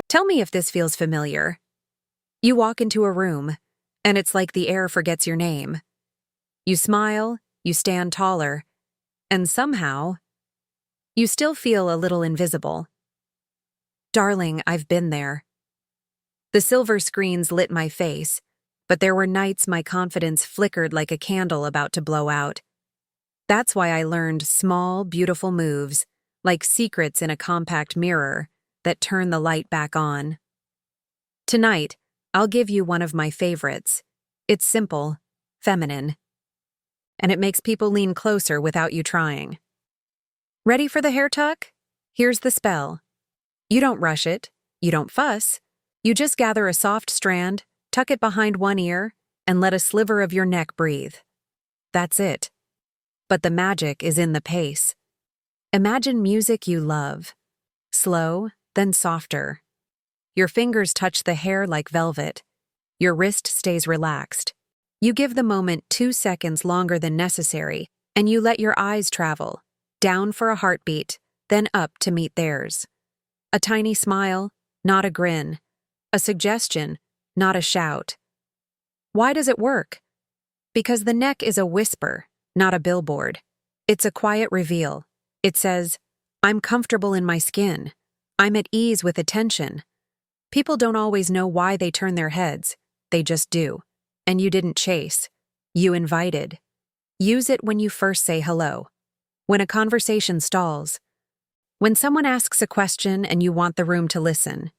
Tell me if this feels familiar. You walk into a room, and it's like the air forgets your name. You smile, you stand taller, and somehow, you still feel a little invisible. Darling, I've been there. The silver screens lit my face, but there were nights my confidence flickered like a candle about to blow out. That's why I learned small, beautiful moves, like secrets in a compact mirror, that turn the light back on. Tonight, I'll give you one of my favorites. It's simple, feminine, and it makes people lean closer without you trying. Ready for the hair tuck? Here's the spell. You don't rush it, you don't fuss, you just gather a soft strand, tuck it behind one ear, and let a sliver of your neck breathe. That's it. But the magic is in the pace. Imagine music you love. Slow, then softer. Your fingers touch the hair like velvet. Your wrist stays relaxed. You give the moment 2 seconds longer than necessary, and you let your eyes travel, down for a heartbeat, then up to meet theirs. A tiny smile, not a grin. A suggestion, not a shout. Why does it work? Because the neck is a whisper, not a billboard. It's a quiet reveal. It says, I'm comfortable in my skin. I'm at ease with attention. People don't always know why they turn their heads. They just do. And you didn't chase. You invited. Use it when you first say hello. When a conversation stalls. When someone asks a question and you want the room to listen.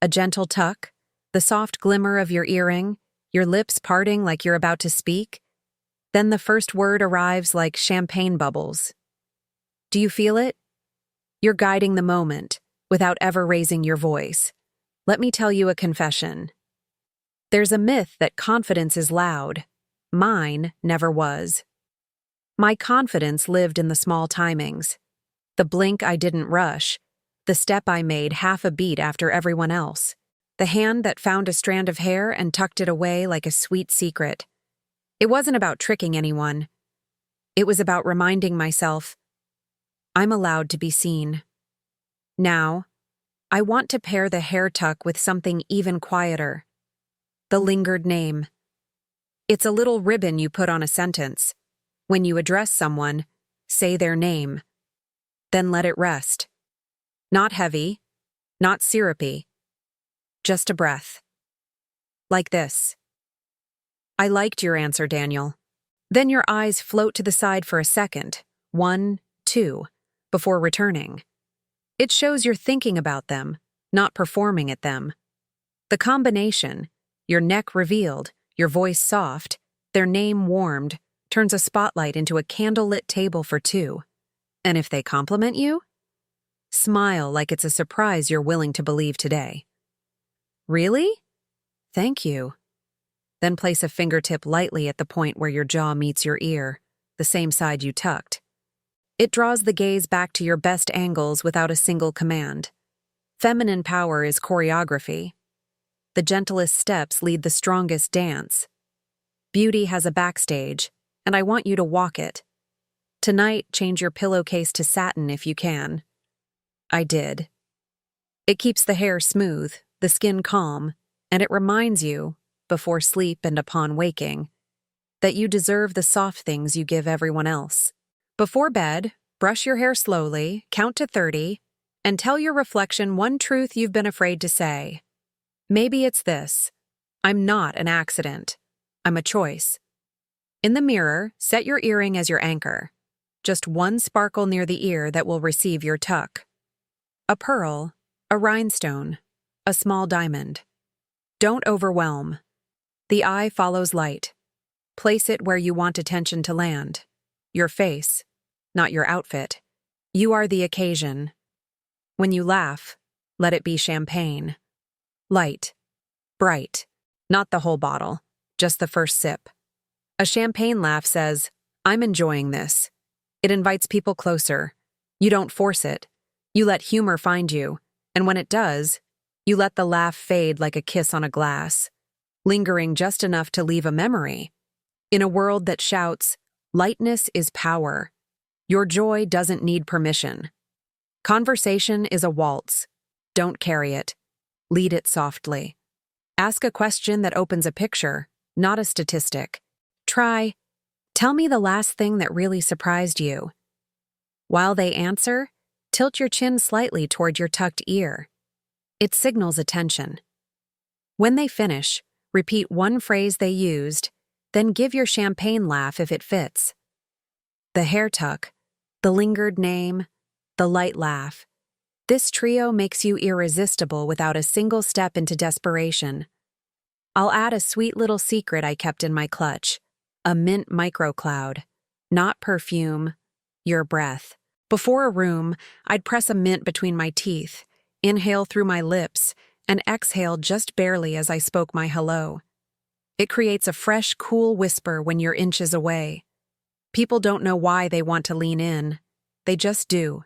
A gentle tuck, the soft glimmer of your earring, your lips parting like you're about to speak. Then the first word arrives like champagne bubbles. Do you feel it? You're guiding the moment, without ever raising your voice. Let me tell you a confession. There's a myth that confidence is loud. Mine never was. My confidence lived in the small timings. The blink I didn't rush. The step I made half a beat after everyone else. The hand that found a strand of hair and tucked it away like a sweet secret. It wasn't about tricking anyone. It was about reminding myself, I'm allowed to be seen. Now, I want to pair the hair tuck with something even quieter. The lingered name. It's a little ribbon you put on a sentence. When you address someone, say their name. Then let it rest. Not heavy, not syrupy. Just a breath. Like this. I liked your answer, Daniel. Then your eyes float to the side for a second. 1, 2, before returning. It shows you're thinking about them, not performing at them. The combination, your neck revealed, your voice soft, their name warmed, turns a spotlight into a candlelit table for two. And if they compliment you, smile like it's a surprise you're willing to believe today. Really? Thank you. Then place a fingertip lightly at the point where your jaw meets your ear, the same side you tucked. It draws the gaze back to your best angles without a single command. Feminine power is choreography. The gentlest steps lead the strongest dance. Beauty has a backstage, and I want you to walk it. Tonight, change your pillowcase to satin if you can. I did. It keeps the hair smooth, the skin calm, and it reminds you, before sleep and upon waking, that you deserve the soft things you give everyone else. Before bed, brush your hair slowly, count to 30, and tell your reflection one truth you've been afraid to say. Maybe it's this: I'm not an accident. I'm a choice. In the mirror, set your earring as your anchor. Just one sparkle near the ear that will receive your tuck. A pearl, a rhinestone, a small diamond. Don't overwhelm. The eye follows light. Place it where you want attention to land. Your face, not your outfit. You are the occasion. When you laugh, let it be champagne. Light, bright, not the whole bottle, just the first sip. A champagne laugh says, I'm enjoying this. It invites people closer. You don't force it. You let humor find you, and when it does, you let the laugh fade like a kiss on a glass, lingering just enough to leave a memory. In a world that shouts, lightness is power. Your joy doesn't need permission. Conversation is a waltz. Don't carry it. lead it softly. Ask a question that opens a picture, not a statistic. Try, tell me the last thing that really surprised you. While they answer, tilt your chin slightly toward your tucked ear. It signals attention. When they finish, repeat one phrase they used, then give your champagne laugh if it fits. The hair tuck, the lingered name, the light laugh. This trio makes you irresistible without a single step into desperation. I'll add a sweet little secret I kept in my clutch. A mint microcloud. Not perfume, your breath. Before a room, I'd press a mint between my teeth, inhale through my lips, and exhale just barely as I spoke my hello. It creates a fresh, cool whisper when you're inches away. People don't know why they want to lean in. They just do.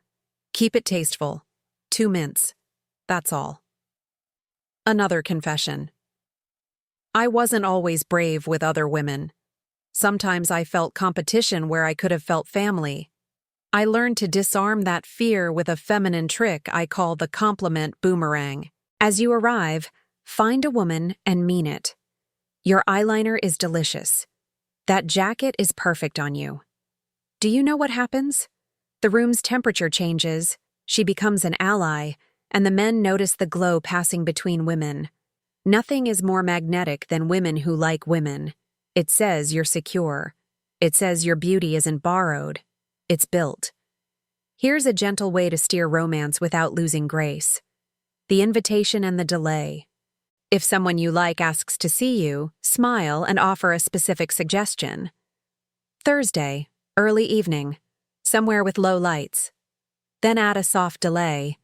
Keep it tasteful. 2 mints. That's all. Another confession. I wasn't always brave with other women. Sometimes I felt competition where I could have felt family. I learned to disarm that fear with a feminine trick I call the compliment boomerang. As you arrive, find a woman and mean it. Your eyeliner is delicious. That jacket is perfect on you. Do you know what happens? The room's temperature changes, she becomes an ally, and the men notice the glow passing between women. Nothing is more magnetic than women who like women. It says you're secure. It says your beauty isn't borrowed. It's built. Here's a gentle way to steer romance without losing grace. The invitation and the delay. If someone you like asks to see you, smile and offer a specific suggestion. Thursday, early evening, somewhere with low lights. Then add a soft delay.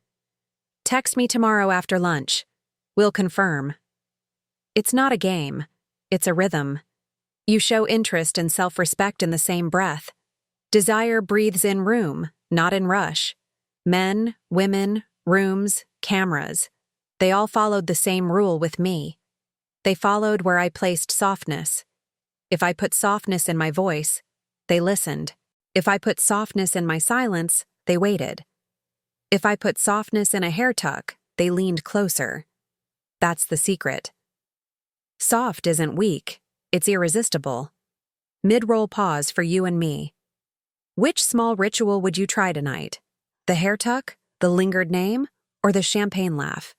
Text me tomorrow after lunch. We'll confirm. It's not a game. It's a rhythm. You show interest and self-respect in the same breath. Desire breathes in room, not in rush. Men, women, rooms, cameras. They all followed the same rule with me. They followed where I placed softness. If I put softness in my voice, they listened. If I put softness in my silence, they waited. If I put softness in a hair tuck, they leaned closer. That's the secret. Soft isn't weak, it's irresistible. Mid-roll pause for you and me. Which small ritual would you try tonight? The hair tuck, the lingered name, or the champagne laugh?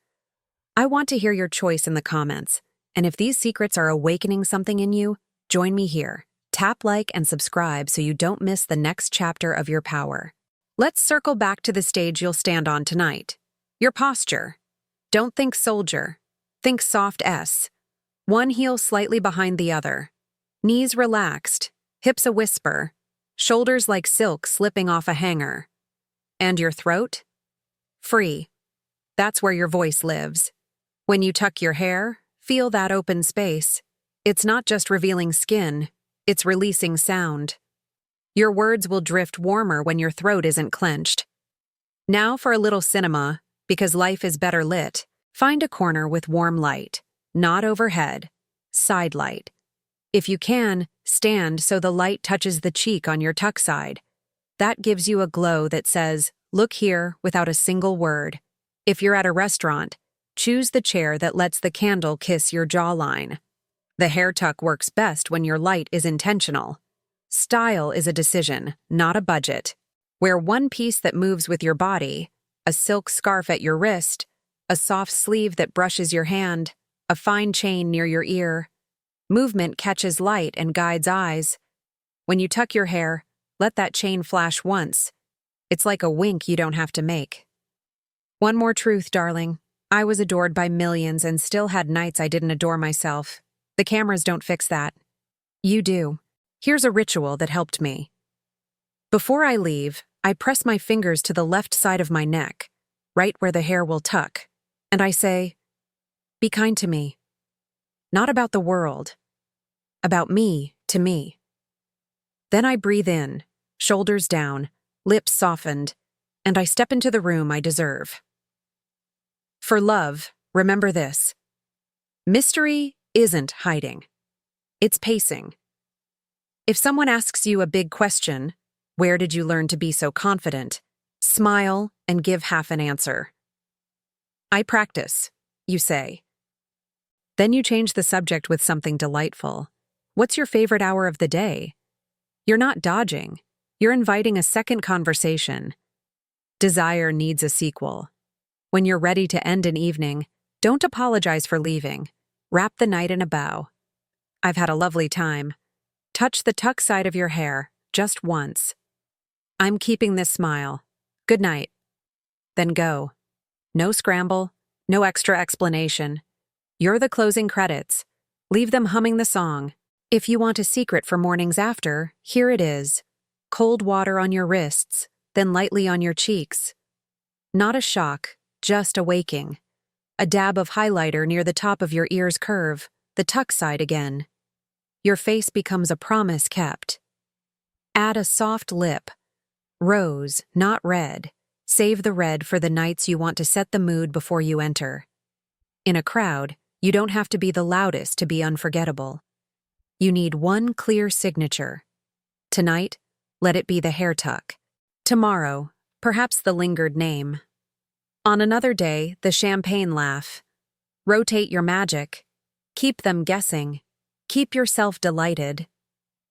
I want to hear your choice in the comments, and if these secrets are awakening something in you, join me here. Tap like and subscribe so you don't miss the next chapter of your power. Let's circle back to the stage you'll stand on tonight. Your posture. Don't think soldier. Think soft S. One heel slightly behind the other. Knees relaxed, hips a whisper, shoulders like silk slipping off a hanger. And your throat? Free. That's where your voice lives. When you tuck your hair, feel that open space. It's not just revealing skin, it's releasing sound. Your words will drift warmer when your throat isn't clenched. Now for a little cinema, because life is better lit. Find a corner with warm light, not overhead, side light. If you can, stand so the light touches the cheek on your tuck side. That gives you a glow that says, "Look here," without a single word. If you're at a restaurant, choose the chair that lets the candle kiss your jawline. The hair tuck works best when your light is intentional. Style is a decision, not a budget. Wear one piece that moves with your body, a silk scarf at your wrist, a soft sleeve that brushes your hand, a fine chain near your ear. Movement catches light and guides eyes. When you tuck your hair, let that chain flash once. It's like a wink you don't have to make. One more truth, darling. I was adored by millions and still had nights I didn't adore myself. The cameras don't fix that. You do. Here's a ritual that helped me. Before I leave, I press my fingers to the left side of my neck, right where the hair will tuck, and I say, "Be kind to me." Not about the world. About me to me. Then I breathe in, shoulders down, lips softened, and I step into the room I deserve. For love, remember this. Mystery isn't hiding. It's pacing. If someone asks you a big question, "Where did you learn to be so confident?" Smile and give half an answer. I practice. you say. Then you change the subject with something delightful. What's your favorite hour of the day? You're not dodging. You're inviting a second conversation. Desire needs a sequel. When you're ready to end an evening, don't apologize for leaving. Wrap the night in a bow. I've had a lovely time. Touch the tuck side of your hair, just once. I'm keeping this smile. Good night. Then go. No scramble, no extra explanation. You're the closing credits. Leave them humming the song. If you want a secret for mornings after, here it is. Cold water on your wrists, then lightly on your cheeks. Not a shock, just a waking. A dab of highlighter near the top of your ear's curve, the tuck side again. Your face becomes a promise kept. Add a soft lip. Rose, not red. Save the red for the nights you want to set the mood before you enter. In a crowd, you don't have to be the loudest to be unforgettable. You need one clear signature. Tonight, let it be the hair tuck. Tomorrow, perhaps the lingered name. On another day, the champagne laugh. Rotate your magic. Keep them guessing. Keep yourself delighted.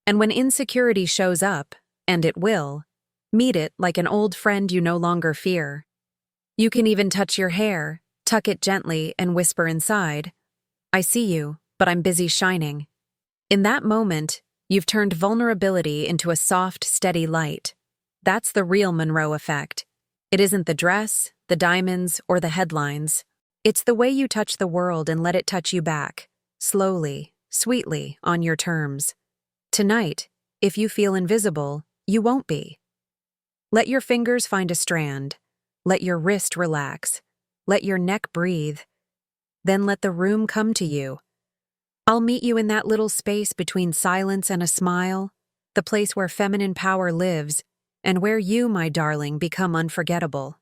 And when insecurity shows up, and it will, meet it like an old friend you no longer fear. You can even touch your hair, tuck it gently, and whisper inside, I see you, but I'm busy shining. In that moment, you've turned vulnerability into a soft, steady light. That's the real Monroe effect. It isn't the dress, the diamonds, or the headlines. It's the way you touch the world and let it touch you back, slowly, sweetly, on your terms. Tonight, if you feel invisible, you won't be. Let your fingers find a strand. Let your wrist relax. Let your neck breathe. Then let the room come to you. I'll meet you in that little space between silence and a smile, the place where feminine power lives, and where you, my darling, become unforgettable.